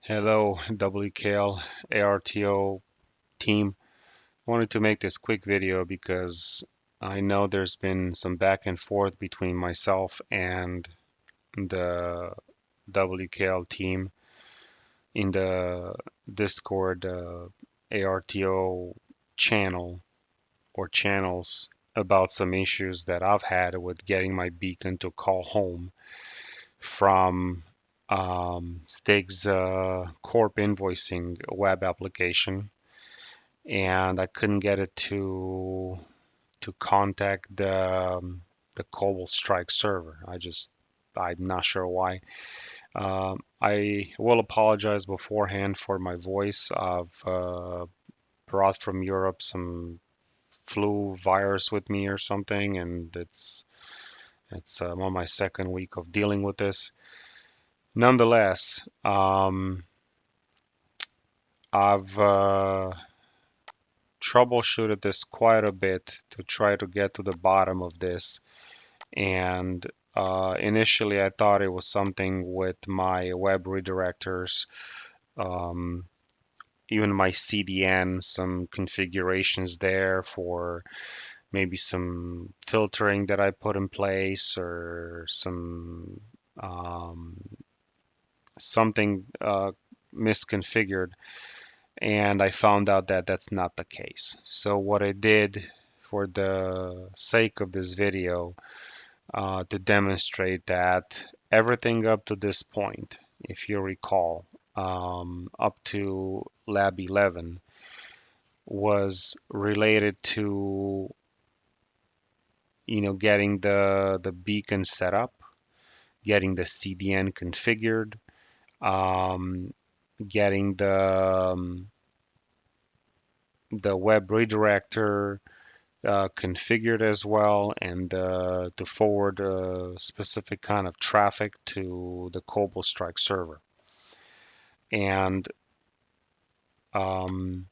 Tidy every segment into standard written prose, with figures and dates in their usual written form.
Hello, WKL ARTO team. I wanted to make this quick video because I know there's been some back and forth between myself and the WKL team in the Discord ARTO channel or channels about some issues that I've had with getting my beacon to call home from Stig's Corp invoicing web application, and I couldn't get it to contact the Cobalt Strike server. I'm not sure why. I will apologize beforehand for my voice. I've brought from Europe some flu virus with me or something, and it's I'm on my second week of dealing with this. Nonetheless, I've troubleshooted this quite a bit to try to get to the bottom of this. And initially, I thought it was something with my web redirectors, um, even my CDN, some configurations there for maybe some filtering that I put in place or um, something misconfigured. And I found out that that's not the case. So what I did for the sake of this video to demonstrate that everything up to this point, if you recall, up to lab 11 was related to getting the beacon set up, getting the CDN configured, um, getting the web redirector configured as well, and to forward a specific kind of traffic to the Cobalt Strike server. And um,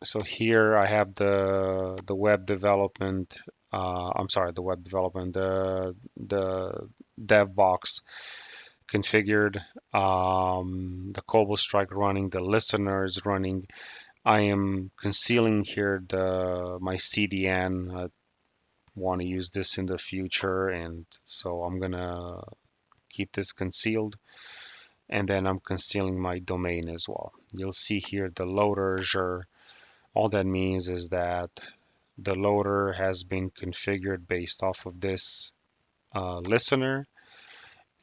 so here I have the web development. I'm sorry, the web development, the dev box configured, the Cobalt Strike running, the listener is running. I am concealing here the my CDN. Want to use this in the future, and so I'm gonna keep this concealed, and then I'm concealing my domain as well. You'll see here the loader Azure. All that means is that the loader has been configured based off of this listener,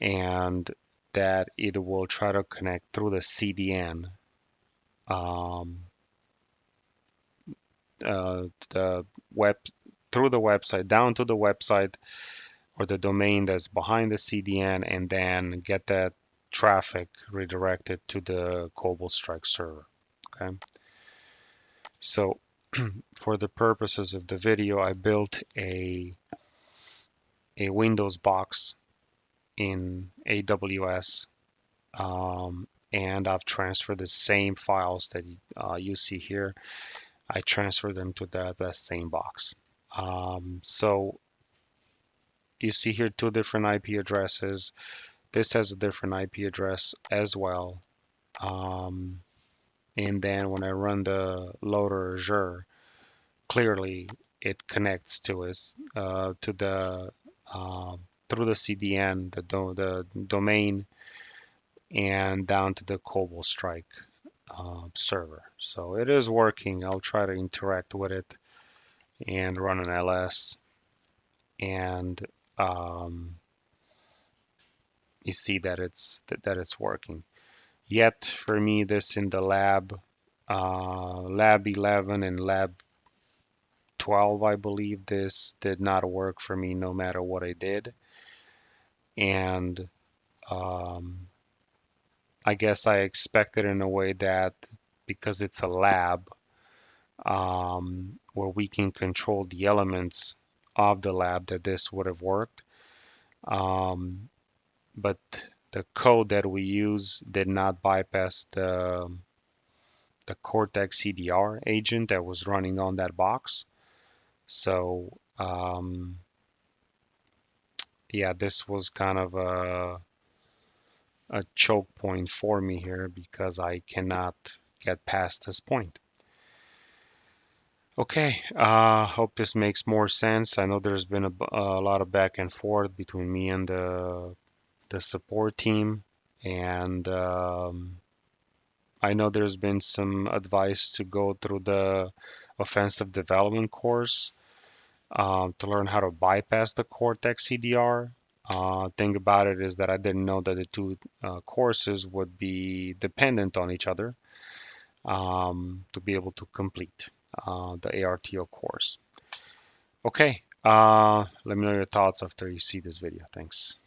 and that it will try to connect through the CDN, um, the web through the website down to the website or the domain that's behind the CDN, and then get that traffic redirected to the Cobalt Strike server. Okay, so for the purposes of the video, I built a Windows box in AWS, and I've transferred the same files that you see here. I transferred them to that same box. So you see here two different IP addresses. This has a different IP address as well. Um, and then when I run the loader Azure, clearly it connects to us to the through the CDN, the domain, and down to the Cobalt Strike server. So it is working. I'll try to interact with it and run an LS, and um, you see that it's working. Yet for me, this in the lab 11 and lab 12, I believe this did not work for me no matter what I did. And um, I guess I expected in a way that because it's a lab where we can control the elements of the lab, that this would have worked. But the code that we use did not bypass the Cortex CDR agent that was running on that box. So yeah, this was kind of a choke point for me here because I cannot get past this point. Okay, hope this makes more sense. I know there's been a lot of back and forth between me and the support team, and I know there's been some advice to go through the offensive development course to learn how to bypass the Cortex CDR. Thing about it is that I didn't know that the two courses would be dependent on each other to be able to complete the ARTO course. Okay, let me know your thoughts after you see this video. Thanks.